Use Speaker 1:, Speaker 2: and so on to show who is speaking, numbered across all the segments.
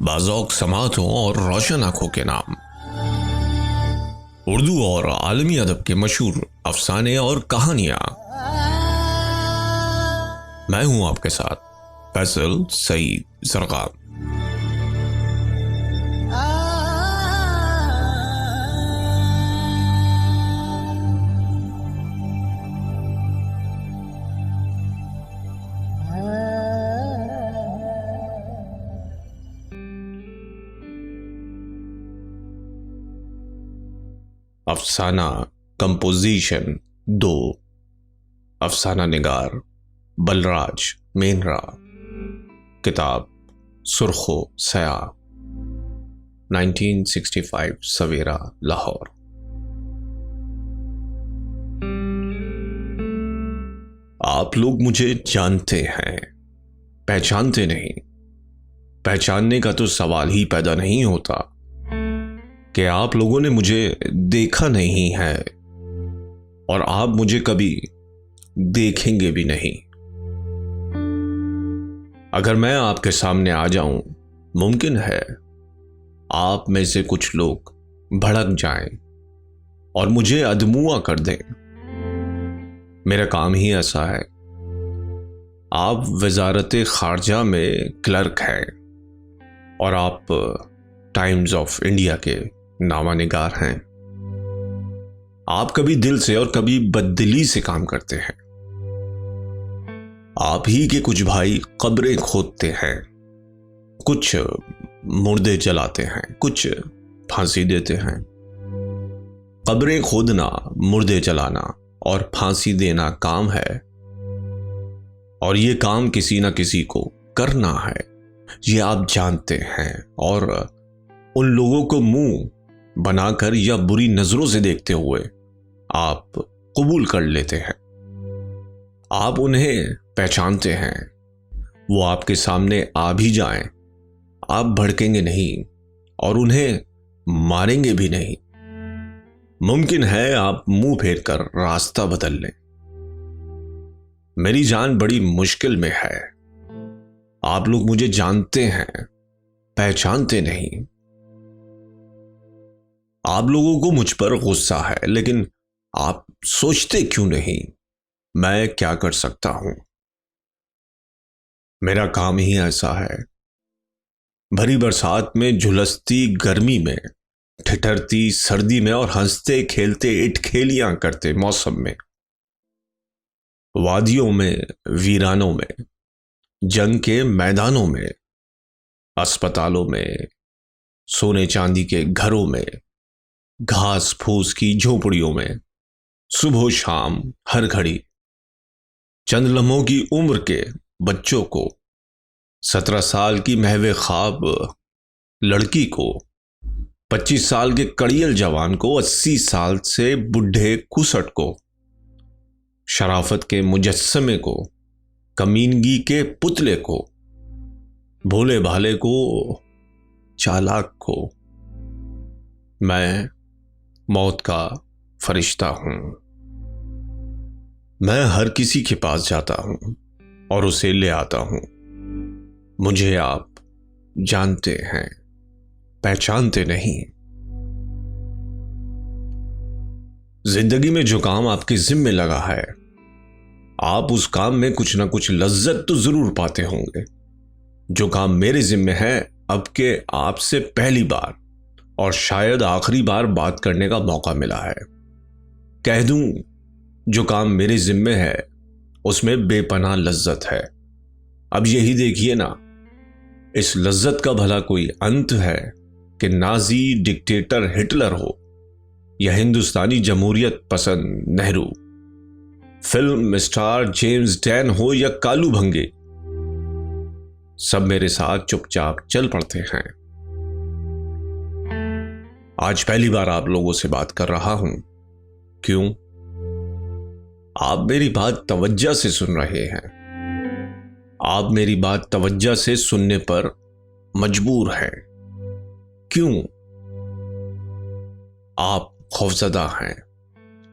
Speaker 1: बाज़ौक़ समातों और रोशन आँखों के नाम। उर्दू और आलमी अदब के मशहूर अफसाने और कहानियाँ। मैं हूँ आपके साथ फैसल सईद ज़रग़ाम। अफसाना कंपोजिशन 2। अफसाना निगार बलराज मेनरा। किताब सुर्खो सया 1965 सवेरा लाहौर। आप लोग मुझे जानते हैं, पहचानते नहीं। पहचानने का तो सवाल ही पैदा नहीं होता कि आप लोगों ने मुझे देखा नहीं है और आप मुझे कभी देखेंगे भी नहीं। अगर मैं आपके सामने आ जाऊं, मुमकिन है आप में से कुछ लोग भड़क जाएं और मुझे अदमुआ कर दें। मेरा काम ही ऐसा है। आप वजारत खारजा में क्लर्क हैं और आप टाइम्स ऑफ इंडिया के नामानिगार हैं। आप कभी दिल से और कभी बददिली से काम करते हैं। आप ही के कुछ भाई कब्रें खोदते हैं, कुछ मुर्दे जलाते हैं, कुछ फांसी देते हैं। कब्रें खोदना, मुर्दे जलाना और फांसी देना काम है, और ये काम किसी ना किसी को करना है, ये आप जानते हैं। और उन लोगों को मुंह बनाकर या बुरी नजरों से देखते हुए आप कबूल कर लेते हैं। आप उन्हें पहचानते हैं। वो आपके सामने आ भी जाएं, आप भड़केंगे नहीं और उन्हें मारेंगे भी नहीं। मुमकिन है आप मुंह फेर कर रास्ता बदल लें। मेरी जान बड़ी मुश्किल में है। आप लोग मुझे जानते हैं, पहचानते नहीं। आप लोगों को मुझ पर गुस्सा है, लेकिन आप सोचते क्यों नहीं मैं क्या कर सकता हूं। मेरा काम ही ऐसा है। भरी बरसात में, झुलसती गर्मी में, ठिठरती सर्दी में और हंसते खेलते इटखेलियां करते मौसम में, वादियों में, वीरानों में, जंग के मैदानों में, अस्पतालों में, सोने चांदी के घरों में, घास फूस की झोपड़ियों में, सुबह शाम हर घड़ी चंद लम्हों की उम्र के बच्चों को, 17 साल की महवे ख्वाब लड़की को, 25 साल के कड़ियल जवान को, 80 साल से बुढ़े कुसट को, शराफत के मुजस्समे को, कमीनगी के पुतले को, भोले भाले को, चालाक को, मैं मौत का फरिश्ता हूं। मैं हर किसी के पास जाता हूं और उसे ले आता हूं। मुझे आप जानते हैं, पहचानते नहीं। जिंदगी में जो काम आपके जिम्मे लगा है, आप उस काम में कुछ ना कुछ लज्जत तो जरूर पाते होंगे। जो काम मेरे जिम्मे है, अब के आपसे पहली बार और शायद आखिरी बार बात करने का मौका मिला है। कह दूं, जो काम मेरे जिम्मे है उसमें बेपनाह लज्जत है। अब यही देखिए ना, इस लज्जत का भला कोई अंत है कि नाजी डिक्टेटर हिटलर हो या हिंदुस्तानी जमहूरियत पसंद Nehru, film star James Dan हो या कालू भंगे, सब मेरे साथ चुपचाप चल पड़ते हैं। आज पहली बार आप लोगों से बात कर रहा हूं। क्यों? आप मेरी बात तवज्जो से सुन रहे हैं। आप मेरी बात तवज्जो से सुनने पर मजबूर हैं। क्यों? आप खौफजदा हैं।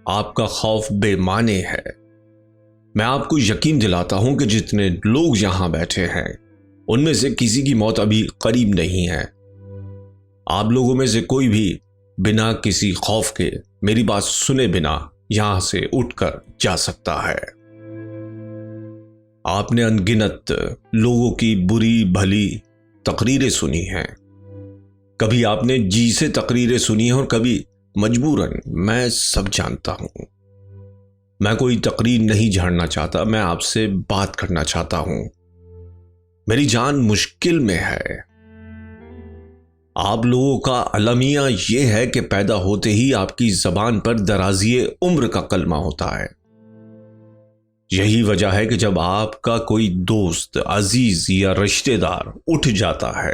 Speaker 1: आपका खौफ बेमाने है। मैं आपको यकीन दिलाता हूं कि जितने लोग यहां बैठे हैं उनमें से किसी की मौत अभी करीब नहीं है। आप लोगों में से कोई भी बिना किसी खौफ के, मेरी बात सुने बिना यहां से उठकर जा सकता है। आपने अनगिनत लोगों की बुरी भली तकरीरें सुनी हैं। कभी आपने जी से तकरीरें सुनी हैं और कभी मजबूरन। मैं सब जानता हूं। मैं कोई तकरीर नहीं झाड़ना चाहता, मैं आपसे बात करना चाहता हूं। मेरी जान मुश्किल में है। आप लोगों का अलमिया यह है कि पैदा होते ही आपकी जबान पर दराजिए उम्र का कलमा होता है। यही वजह है कि जब आपका कोई दोस्त, अजीज या रिश्तेदार उठ जाता है,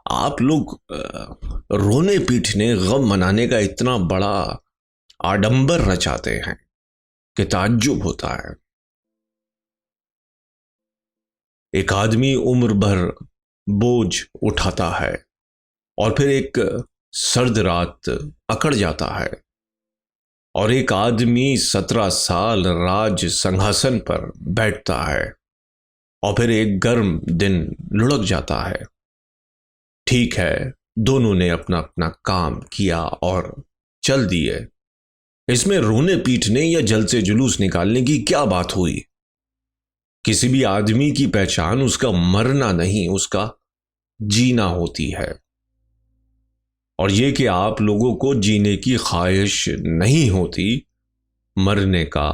Speaker 1: आप लोग रोने पीटने गम मनाने का इतना बड़ा आडंबर रचाते हैं कि ताज्जुब होता है। एक आदमी उम्र भर बोझ उठाता है और फिर एक सर्द रात अकड़ जाता है, और एक आदमी 17 साल राज सिंहासन पर बैठता है और फिर एक गर्म दिन लुढ़क जाता है। ठीक है, दोनों ने अपना अपना काम किया और चल दिए। इसमें रोने पीटने या जल से जुलूस निकालने की क्या बात हुई? किसी भी आदमी की पहचान उसका मरना नहीं, उसका जीना होती है। और यह कि आप लोगों को जीने की ख्वाहिश नहीं होती, मरने का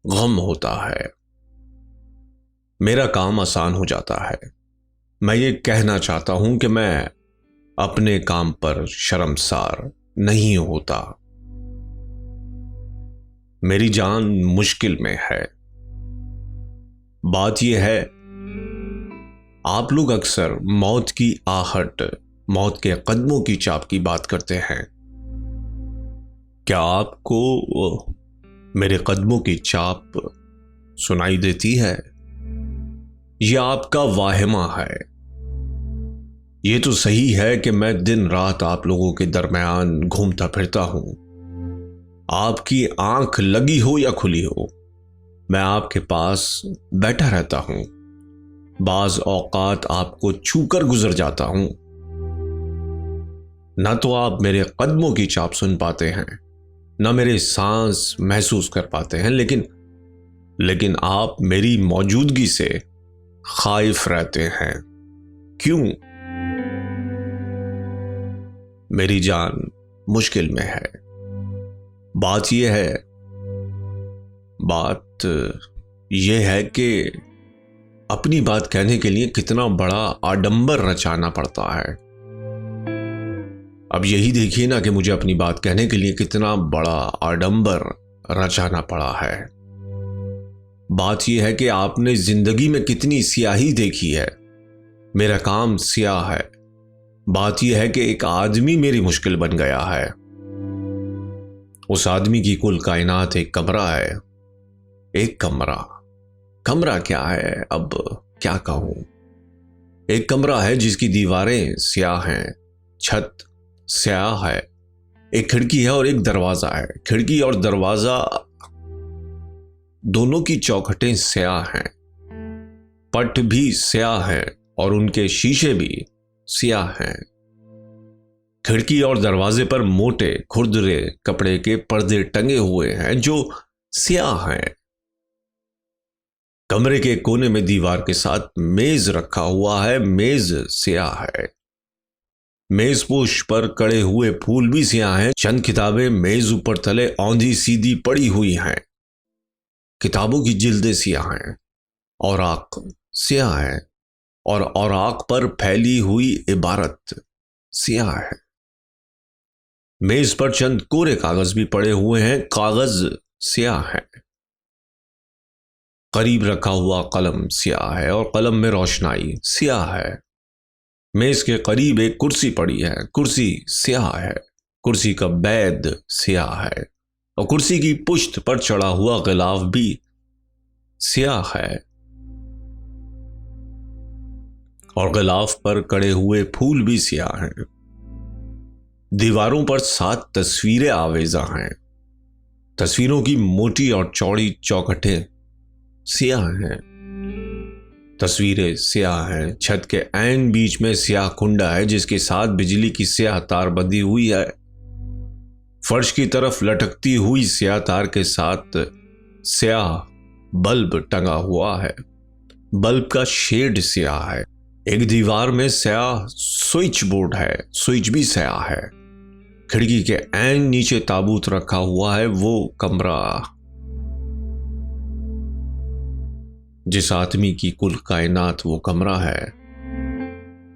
Speaker 1: गम होता है। मेरा काम आसान हो जाता है। मैं ये कहना चाहता हूं कि मैं अपने काम पर शर्मसार नहीं होता। मेरी जान मुश्किल में है। बात यह है, आप लोग अक्सर मौत की आहट, मौत के कदमों की चाप की बात करते हैं। क्या आपको मेरे कदमों की चाप सुनाई देती है? यह आपका वाहिमा है। यह तो सही है कि मैं दिन रात आप लोगों के दरमियान घूमता फिरता हूं। आपकी आंख लगी हो या खुली हो, मैं आपके पास बैठा रहता हूं। बाज औकात आपको छूकर गुजर जाता हूं। ना तो आप मेरे कदमों की चाप सुन पाते हैं, ना मेरे सांस महसूस कर पाते हैं, लेकिन आप मेरी मौजूदगी से खाइफ रहते हैं। क्यों? मेरी जान मुश्किल में है। बात यह है कि अपनी बात कहने के लिए कितना बड़ा आडंबर रचाना पड़ता है। अब यही देखिए ना कि मुझे अपनी बात कहने के लिए कितना बड़ा आडंबर रचाना पड़ा है। बात यह है कि आपने जिंदगी में कितनी स्याही देखी है। मेरा काम स्याह है। बात यह है कि एक आदमी मेरी मुश्किल बन गया है। उस आदमी की कुल कायनात एक कमरा है। एक कमरा क्या है, अब क्या कहूं। एक कमरा है जिसकी दीवारें स्याह हैं, छत स्याह है, एक खिड़की है और एक दरवाजा है। खिड़की और दरवाजा दोनों की चौखटें स्याह हैं, पट भी स्याह है और उनके शीशे भी स्याह हैं। खिड़की और दरवाजे पर मोटे खुरदरे कपड़े के पर्दे टंगे हुए हैं जो स्याह हैं। कमरे के कोने में दीवार के साथ मेज रखा हुआ है, मेज स्याह है। मेज पोश पर कड़े हुए फूल भी स्याह हैं। चंद किताबें मेज ऊपर तले औंधी सीधी पड़ी हुई हैं। किताबों की जिल्दें स्याह हैं, औराक स्याह है और औराक पर फैली हुई इबारत स्याह है। मेज पर चंद कोरे कागज भी पड़े हुए हैं, कागज स्याह है। करीब रखा हुआ कलम स्याह है और कलम में रोशनाई स्याह है। मेज के करीब एक कुर्सी पड़ी है, कुर्सी स्याह है। कुर्सी का बैद स्याह है और कुर्सी की पुश्त पर चढ़ा हुआ गिलाफ भी स्याह है और गिलाफ पर कड़े हुए फूल भी स्याह हैं। दीवारों पर 7 तस्वीरें आवेजा हैं। तस्वीरों की मोटी और चौड़ी चौखटें स्याह हैं। तस्वीरें स्याह हैं। छत के ऐन बीच में स्याह कुंडा है जिसके साथ बिजली की स्याह तार बंधी हुई है। फर्श की तरफ लटकती हुई स्याह तार के साथ स्याह बल्ब टंगा हुआ है। बल्ब का शेड स्याह है। एक दीवार में स्याह स्विच बोर्ड है, स्विच भी स्याह है। खिड़की के ऐन नीचे ताबूत रखा हुआ है। वो कमरा जिस आदमी की कुल कायनात वो कमरा है,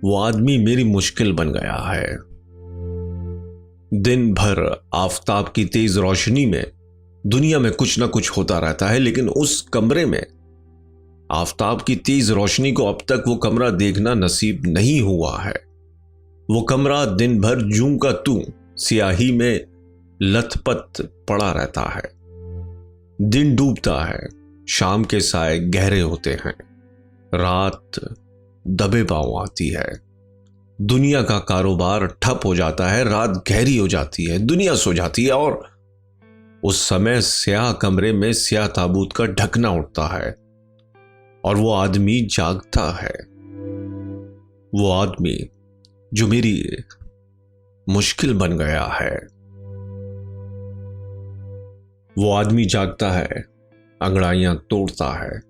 Speaker 1: वो आदमी मेरी मुश्किल बन गया है। दिन भर आफताब की तेज रोशनी में दुनिया में कुछ ना कुछ होता रहता है, लेकिन उस कमरे में आफताब की तेज रोशनी को अब तक वो कमरा देखना नसीब नहीं हुआ है। वो कमरा दिन भर जूं का तू स्याही में लथपथ पड़ा रहता है। दिन डूबता है, शाम के साए गहरे होते हैं, रात दबे पांव आती है। दुनिया का कारोबार ठप हो जाता है, रात गहरी हो जाती है, दुनिया सो जाती है और उस समय स्याह कमरे में स्याह ताबूत का ढकना उठता है और वो आदमी जागता है। वो आदमी जो मेरी मुश्किल बन गया है। वो आदमी जागता है, अंगड़ाइयां तोड़ता है,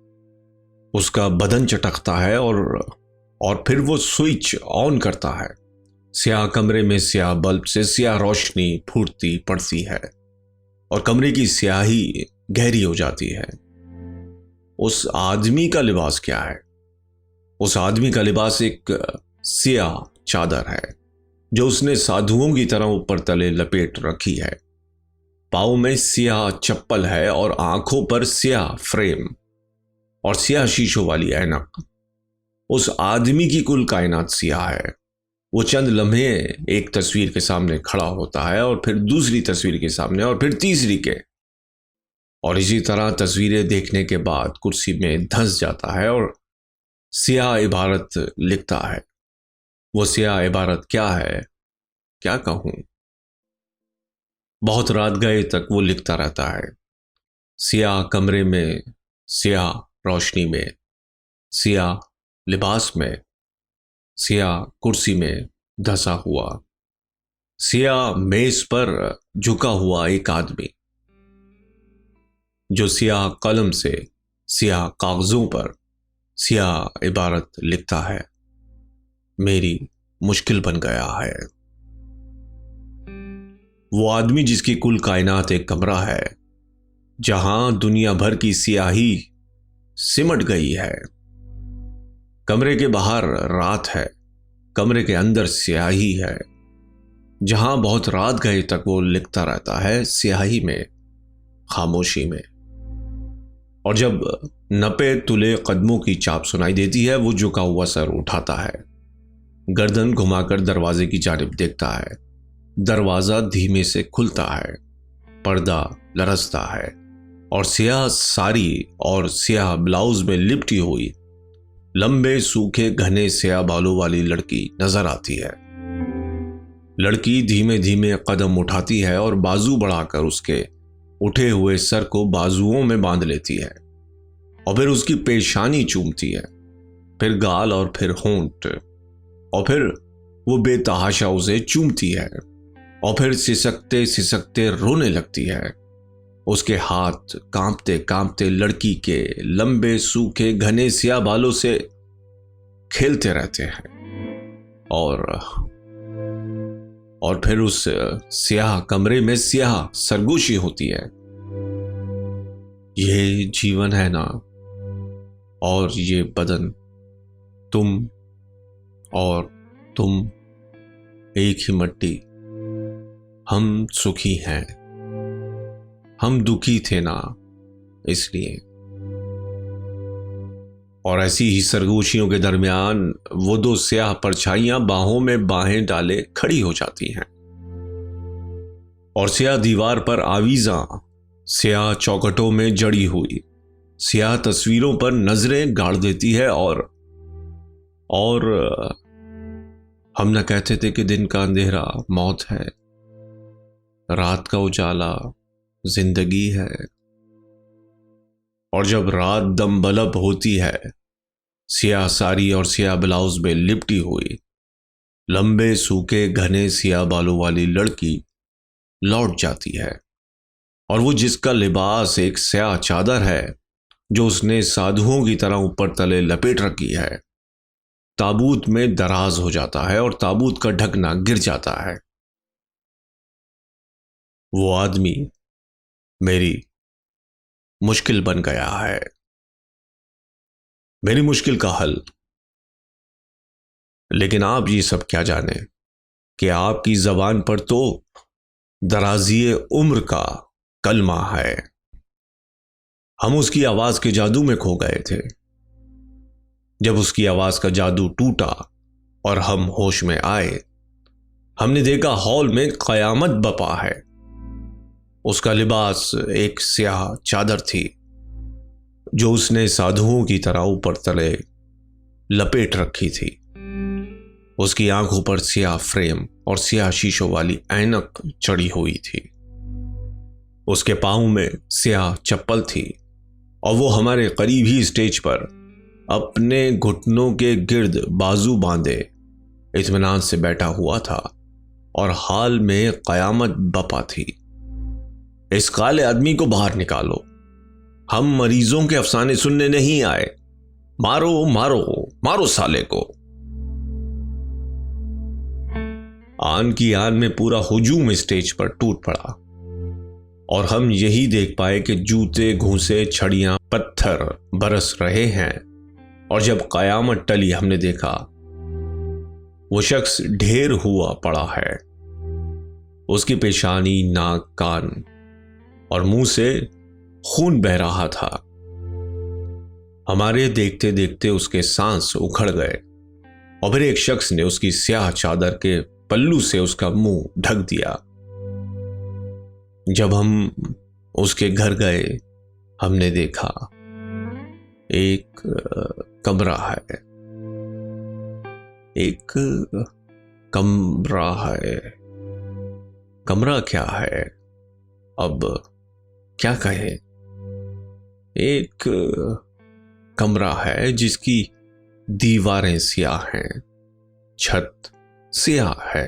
Speaker 1: उसका बदन चटकता है और फिर वो स्विच ऑन करता है। स्याह कमरे में स्याह बल्ब से स्याह रोशनी फूटती पड़ती है और कमरे की स्याही गहरी हो जाती है। उस आदमी का लिबास क्या है? उस आदमी का लिबास एक स्याह चादर है जो उसने साधुओं की तरह ऊपर तले लपेट रखी है। पाँव में स्याह चप्पल है और आंखों पर स्याह फ्रेम और स्याह शीशों वाली ऐनक। उस आदमी की कुल कायनात स्याह है। वो चंद लम्हे एक तस्वीर के सामने खड़ा होता है और फिर दूसरी तस्वीर के सामने और फिर तीसरी के, और इसी तरह तस्वीरें देखने के बाद कुर्सी में धंस जाता है और स्याह इबारत लिखता है। वो स्याह इबारत क्या है, क्या कहूं? बहुत रात गए तक वो लिखता रहता है। स्याह कमरे में, स्याह रोशनी में, स्याह लिबास में, स्याह कुर्सी में धंसा हुआ, स्याह मेज पर झुका हुआ एक आदमी जो स्याह कलम से स्याह कागजों पर स्याह इबारत लिखता है। मेरी मुश्किल बन गया है। वो आदमी जिसकी कुल कायनात एक कमरा है जहां दुनिया भर की स्याही सिमट गई है। कमरे के बाहर रात है, कमरे के अंदर स्याही है। जहां बहुत रात गए तक वो लिखता रहता है, स्याही में, खामोशी में। और जब नपे तुले कदमों की चाप सुनाई देती है, वो झुका हुआ सर उठाता है, गर्दन घुमाकर दरवाजे की जानिब देखता है। दरवाजा धीमे से खुलता है, पर्दा लरसता है और स्याह साड़ी और स्याह ब्लाउज में लिपटी हुई लंबे सूखे घने स्याह बालों वाली लड़की नजर आती है। लड़की धीमे धीमे कदम उठाती है और बाजू बढ़ाकर उसके उठे हुए सर को बाजुओं में बांध लेती है और फिर उसकी पेशानी चूमती है, फिर गाल और फिर होंठ, और फिर वो बेतहाशा उसे चूमती है और फिर सिसकते सिसकते रोने लगती है। उसके हाथ कांपते कांपते लड़की के लंबे सूखे घने स्याह बालों से खेलते रहते हैं और फिर उस स्याह कमरे में स्याह सरगोशी होती है। ये जीवन है ना, और ये बदन, तुम और तुम एक ही मट्टी। हम सुखी हैं, हम दुखी थे ना, इसलिए। और ऐसी ही सरगोशियों के दरमियान वो दो स्याह परछाइयां बाहों में बाहें डाले खड़ी हो जाती हैं और स्याह दीवार पर आवीजा, स्याह चौखटों में जड़ी हुई स्याह तस्वीरों पर नजरें गाड़ देती है। और हम न कहते थे कि दिन का अंधेरा मौत है, रात का उजाला जिंदगी है। और जब रात दम बलब होती है सियाह साड़ी और सियाह ब्लाउज में लिपटी हुई लंबे सूखे घने सियाह बालों वाली लड़की लौट जाती है, और वो जिसका लिबास एक स्याह चादर है जो उसने साधुओं की तरह ऊपर तले लपेट रखी है, ताबूत में दराज हो जाता है और ताबूत का ढकना गिर जाता है। वो आदमी मेरी मुश्किल बन गया है, मेरी मुश्किल का हल। लेकिन आप ये सब क्या जाने कि आपकी जबान पर तो दराजिए उम्र का कलमा है। हम उसकी आवाज के जादू में खो गए थे। जब उसकी आवाज का जादू टूटा और हम होश में आए, हमने देखा हॉल में कयामत बपा है। उसका लिबास एक स्याह चादर थी जो उसने साधुओं की तरह ऊपर तले लपेट रखी थी। उसकी आंखों पर स्याह फ्रेम और स्याह शीशों वाली ऐनक चढ़ी हुई थी। उसके पांव में स्याह चप्पल थी और वो हमारे करीब ही स्टेज पर अपने घुटनों के गिर्द बाजू बांधे इत्मीनान से बैठा हुआ था और हाल में कयामत बपा थी। इस काले आदमी को बाहर निकालो, हम मरीजों के अफसाने सुनने नहीं आए। मारो मारो मारो साले को। आन की आन में पूरा हुजूम स्टेज पर टूट पड़ा और हम यही देख पाए कि जूते घूंसे छड़ियां पत्थर बरस रहे हैं। और जब कयामत टली, हमने देखा वो शख्स ढेर हुआ पड़ा है। उसकी पेशानी, नाक, कान और मुंह से खून बह रहा था। हमारे देखते देखते उसके सांस उखड़ गए और फिर एक शख्स ने उसकी स्याह चादर के पल्लू से उसका मुंह ढक दिया। जब हम उसके घर गए, हमने देखा एक कमरा है, एक कमरा है। कमरा क्या है, अब क्या कहे। एक कमरा है जिसकी दीवारें स्याह हैं, छत स्याह है,